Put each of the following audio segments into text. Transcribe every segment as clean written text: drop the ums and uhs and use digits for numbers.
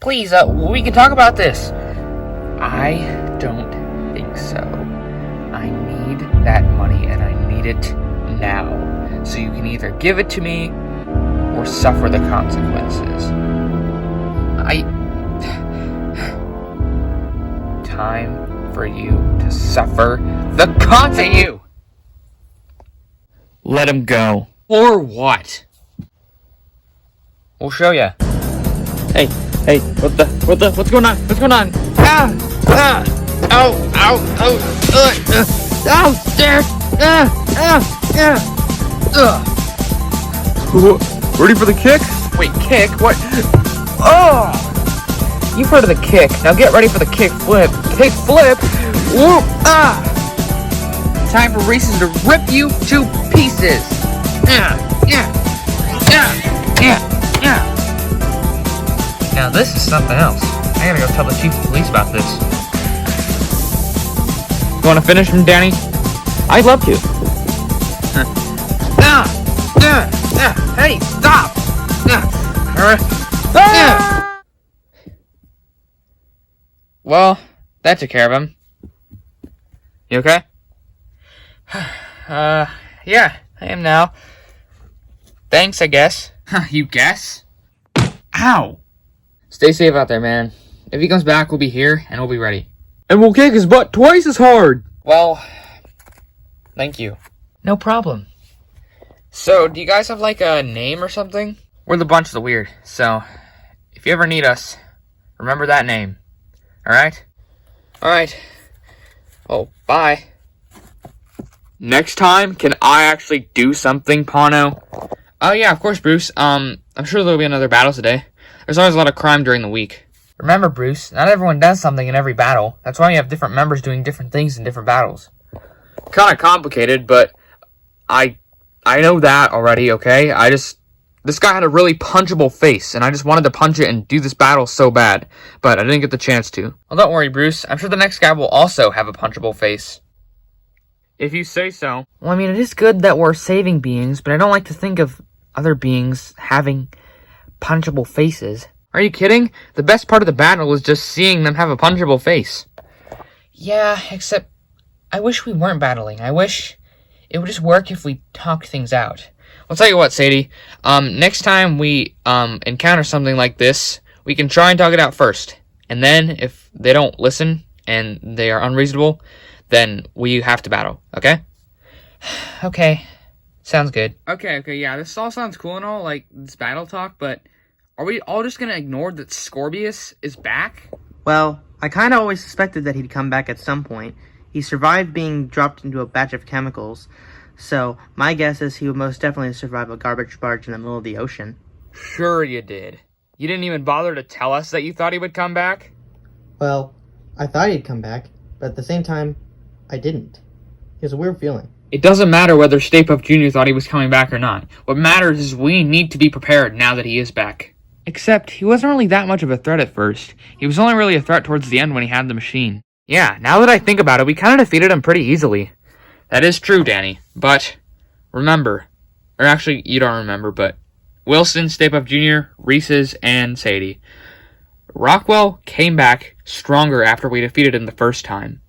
please, we can talk about this. I don't think so. I need that money, and I need it now. So you can either give it to me, or suffer the consequences. Time for you to suffer the consequences. Let him go. Or what? We'll show ya. Hey, what's going on? What's going on? Ready for the kick? Wait, kick? What? Oh! You've heard of the kick. Now get ready for the kick flip. Kick flip! Whoop! Ah! Time for Reese's to rip you to pieces. Now this is something else. I gotta go tell the chief of police about this. You wanna finish him, Danny? I'd love to. Hey, stop! Well, that took care of him. You okay? Yeah, I am now. Thanks, I guess. You guess? Ow! Stay safe out there, man. If he comes back, we'll be here, and we'll be ready. And we'll kick his butt twice as hard. Well, thank you. No problem. So, do you guys have, like, a name or something? We're the Bunch of the Weird, so if you ever need us, remember that name. Alright? Alright. Oh, bye. Next time, can I actually do something, Pano? Oh, yeah, of course, Bruce. I'm sure there'll be another battle today. There's always a lot of crime during the week. Remember, Bruce, not everyone does something in every battle. That's why you have different members doing different things in different battles. Kind of complicated, but I know that already, okay? This guy had a really punchable face, and I just wanted to punch it and do this battle so bad, but I didn't get the chance to. Well, don't worry, Bruce. I'm sure the next guy will also have a punchable face. If you say so. Well, I mean, it is good that we're saving beings, but I don't like to think of other beings having punchable faces. Are you kidding? The best part of the battle is just seeing them have a punchable face. Yeah, except I wish we weren't battling. I wish it would just work if we talked things out. I'll tell you what, Sadie. Next time we encounter something like this, we can try and talk it out first. And then, if they don't listen and they are unreasonable, then we have to battle, okay? Okay. Sounds good. Okay, yeah, this all sounds cool and all, like, this battle talk, but are we all just gonna ignore that Scorbius is back? Well, I kinda always suspected that he'd come back at some point. He survived being dropped into a batch of chemicals, so my guess is he would most definitely survive a garbage barge in the middle of the ocean. Sure you did. You didn't even bother to tell us that you thought he would come back? Well, I thought he'd come back, but at the same time, I didn't. It was a weird feeling. It doesn't matter whether Stay Puft Jr. thought he was coming back or not. What matters is we need to be prepared now that he is back. Except, he wasn't really that much of a threat at first. He was only really a threat towards the end when he had the machine. Yeah, now that I think about it, we kind of defeated him pretty easily. That is true, Danny. But, remember, or actually, you don't remember, but Wilson, Stay Puft Jr., Reese's, and Sadie. Rockwell came back stronger after we defeated him the first time.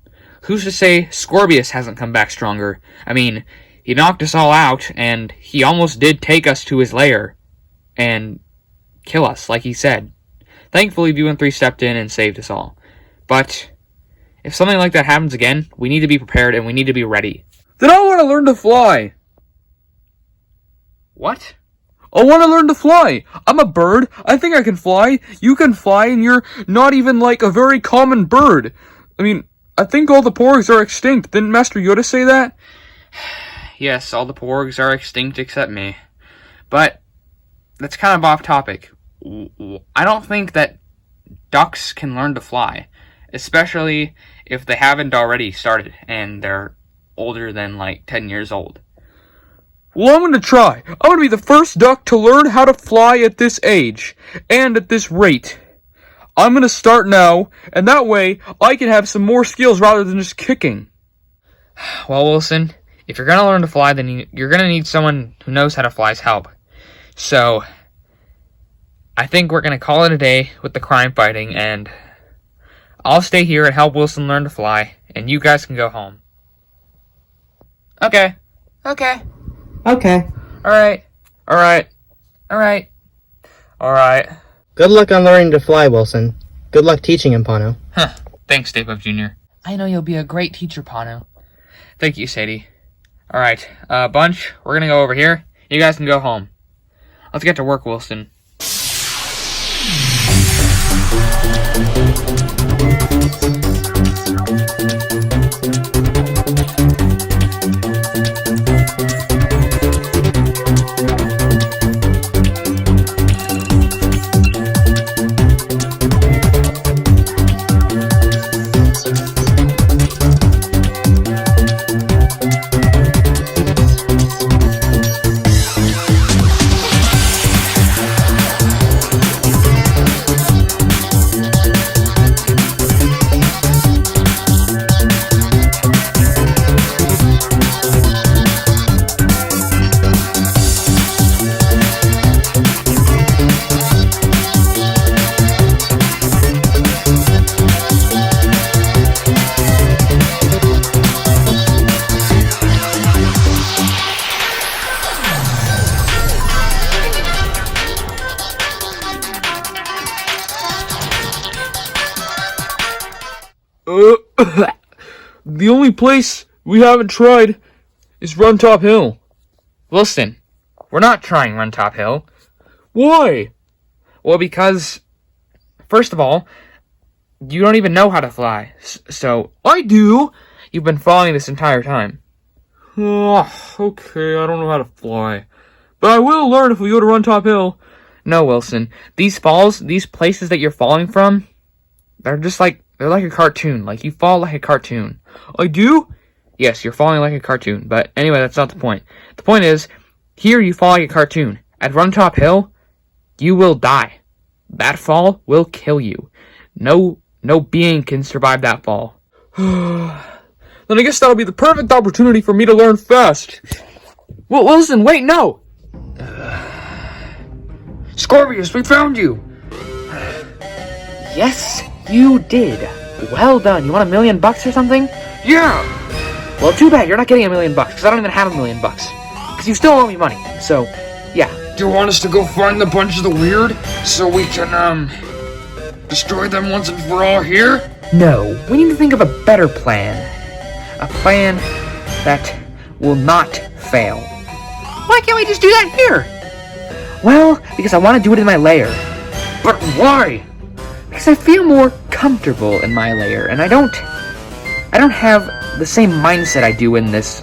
Who's to say Scorbius hasn't come back stronger? I mean, he knocked us all out, and he almost did take us to his lair and kill us, like he said. Thankfully, you and 3 stepped in and saved us all. But if something like that happens again, we need to be prepared and we need to be ready. Then I want to learn to fly. What? I want to learn to fly. I'm a bird. I think I can fly. You can fly, and you're not even like a very common bird. I mean, I think all the porgs are extinct. Didn't Master Yoda say that? Yes, all the porgs are extinct except me. But that's kind of off topic. I don't think that ducks can learn to fly, especially if they haven't already started and they're older than like 10 years old. Well, I'm going to try. I'm going to be the first duck to learn how to fly at this age and at this rate. I'm going to start now, and that way I can have some more skills rather than just kicking. Well, Wilson, if you're going to learn to fly, then you're going to need someone who knows how to fly's help. So, I think we're gonna call it a day with the crime fighting, and I'll stay here and help Wilson learn to fly, and you guys can go home. Okay. Okay. Alright. Good luck on learning to fly, Wilson. Good luck teaching him, Pano. Huh. Thanks, Stay Puft Jr. I know you'll be a great teacher, Pano. Thank you, Sadie. Alright, Bunch, we're gonna go over here. You guys can go home. Let's get to work, Wilson. The only place we haven't tried is Run Top Hill. Wilson, we're not trying Run Top Hill. Why? Well, because, first of all, you don't even know how to fly. So, I do. you've been falling this entire time. Oh, okay, I don't know how to fly. But I will learn if we go to Run Top Hill. No, Wilson. These falls, these places that you're falling from, they're like a cartoon. Like, you fall like a cartoon. I do? Yes, you're falling like a cartoon. But anyway, that's not the point. The point is, here you fall like a cartoon. At Run Top Hill, you will die. That fall will kill you. No being can survive that fall. Then I guess that'll be the perfect opportunity for me to learn fast. Well, Wilson, wait, no! Scorbius, we found you! Yes, you did. Well done. You want $1 million or something? Yeah! Well, too bad you're not getting $1 million, because I don't even have $1 million. Because you still owe me money. So, yeah. Do you want us to go find the bunch of the weird so we can, destroy them once and for all here? No, we need to think of a better plan. A plan that will not fail. Why can't we just do that here? Well, because I want to do it in my lair. But why? Because I feel more comfortable in my lair, and I don't have the same mindset I do in this,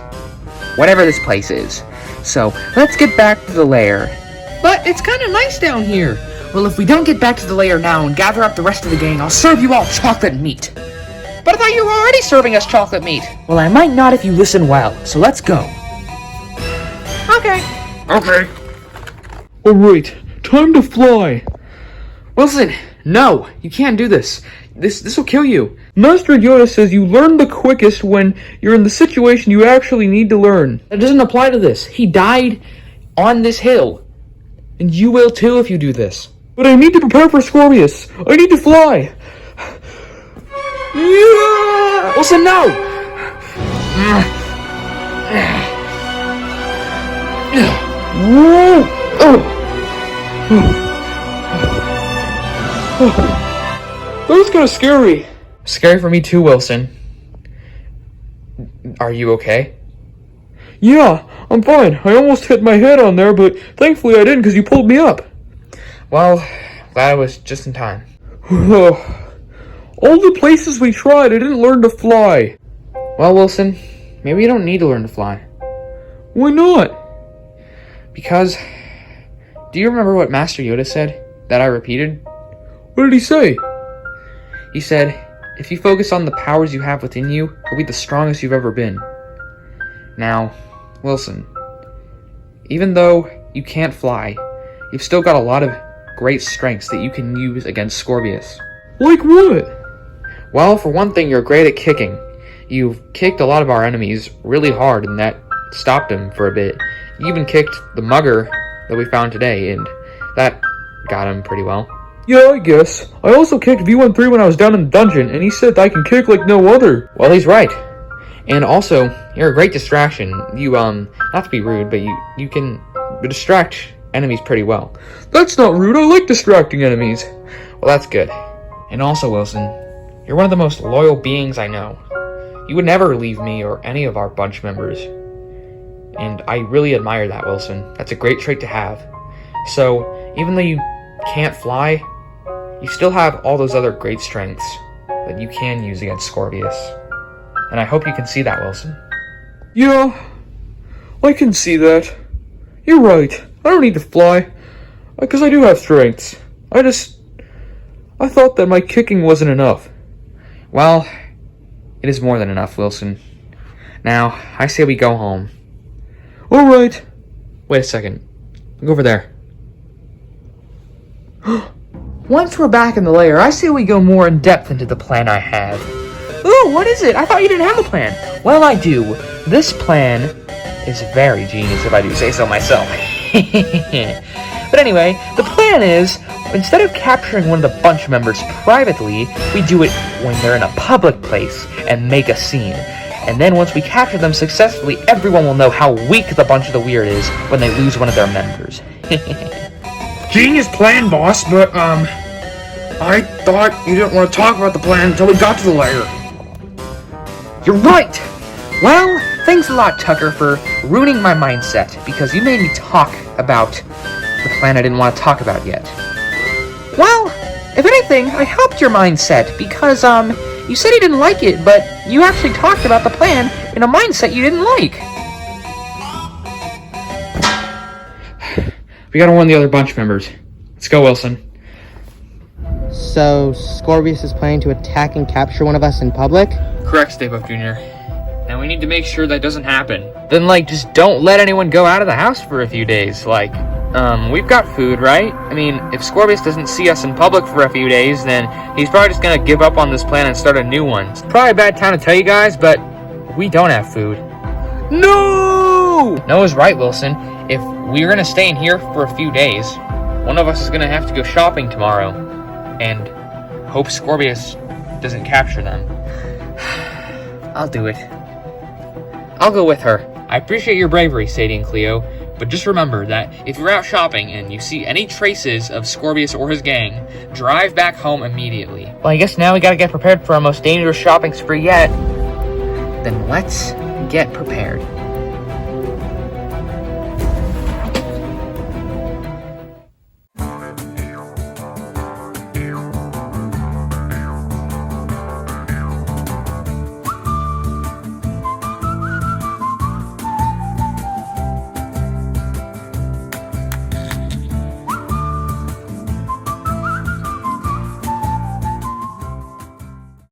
whatever this place is. So, let's get back to the lair. But it's kind of nice down here. Well, if we don't get back to the lair now and gather up the rest of the gang, I'll serve you all chocolate meat. But I thought you were already serving us chocolate meat. Well, I might not if you listen well, so let's go. Okay. Okay. Alright, time to fly. Wilson, no, you can't do this. This will kill you. Master Yoda says you learn the quickest when you're in the situation you actually need to learn. That doesn't apply to this. He died on this hill. And you will too if you do this. But I need to prepare for Scorbius. I need to fly. Yeah! Wilson, no! Whoa! That was kind of scary. Scary for me too, Wilson. Are you okay? Yeah, I'm fine. I almost hit my head on there, but thankfully I didn't because you pulled me up. Well, glad I was just in time. All the places we tried, I didn't learn to fly. Well, Wilson, maybe you don't need to learn to fly. Why not? Because, do you remember what Master Yoda said that I repeated? What did he say? He said, if you focus on the powers you have within you, you'll be the strongest you've ever been. Now, Wilson, even though you can't fly, you've still got a lot of great strengths that you can use against Scorbius. Like what? Well, for one thing, you're great at kicking. You've kicked a lot of our enemies really hard, and that stopped them for a bit. You even kicked the mugger that we found today, and that got him pretty well. Yeah, I guess. I also kicked V13 when I was down in the dungeon, and he said I can kick like no other. Well, he's right. And also, you're a great distraction. You, not to be rude, but you can distract enemies pretty well. That's not rude, I like distracting enemies. Well, that's good. And also, Wilson, you're one of the most loyal beings I know. You would never leave me or any of our bunch members. And I really admire that, Wilson. That's a great trait to have. So, even though you can't fly, you still have all those other great strengths that you can use against Scorbius. And I hope you can see that, Wilson. Yeah, I can see that. You're right. I don't need to fly, because I do have strengths. I thought that my kicking wasn't enough. Well, it is more than enough, Wilson. Now, I say we go home. Alright. Wait a second. Look over there. Once we're back in the lair, I say we go more in depth into the plan I have. Ooh, what is it? I thought you didn't have a plan. Well, I do. This plan is very genius, if I do say so myself. But anyway, the plan is, instead of capturing one of the bunch members privately, we do it when they're in a public place and make a scene. And then once we capture them successfully, everyone will know how weak the Bunch of the Weird is when they lose one of their members. Genius plan, boss, but, I thought you didn't want to talk about the plan until we got to the lair. You're right! Well, thanks a lot, Tucker, for ruining my mindset, because you made me talk about the plan I didn't want to talk about yet. Well, if anything, I helped your mindset, because, you said you didn't like it, but you actually talked about the plan in a mindset you didn't like. We gotta warn the other bunch members. Let's go, Wilson. So, Scorbius is planning to attack and capture one of us in public? Correct, Stay Puft Jr. Now we need to make sure that doesn't happen. Then, just don't let anyone go out of the house for a few days. We've got food, right? I mean, if Scorbius doesn't see us in public for a few days, then he's probably just gonna give up on this plan and start a new one. It's probably a bad time to tell you guys, but we don't have food. No! Noah's right, Wilson. If we're gonna stay in here for a few days, one of us is gonna have to go shopping tomorrow and hope Scorbius doesn't capture them. I'll do it. I'll go with her. I appreciate your bravery, Sadie and Cleo, but just remember that if you're out shopping and you see any traces of Scorbius or his gang, drive back home immediately. Well, I guess now we gotta get prepared for our most dangerous shopping spree yet. Then let's get prepared.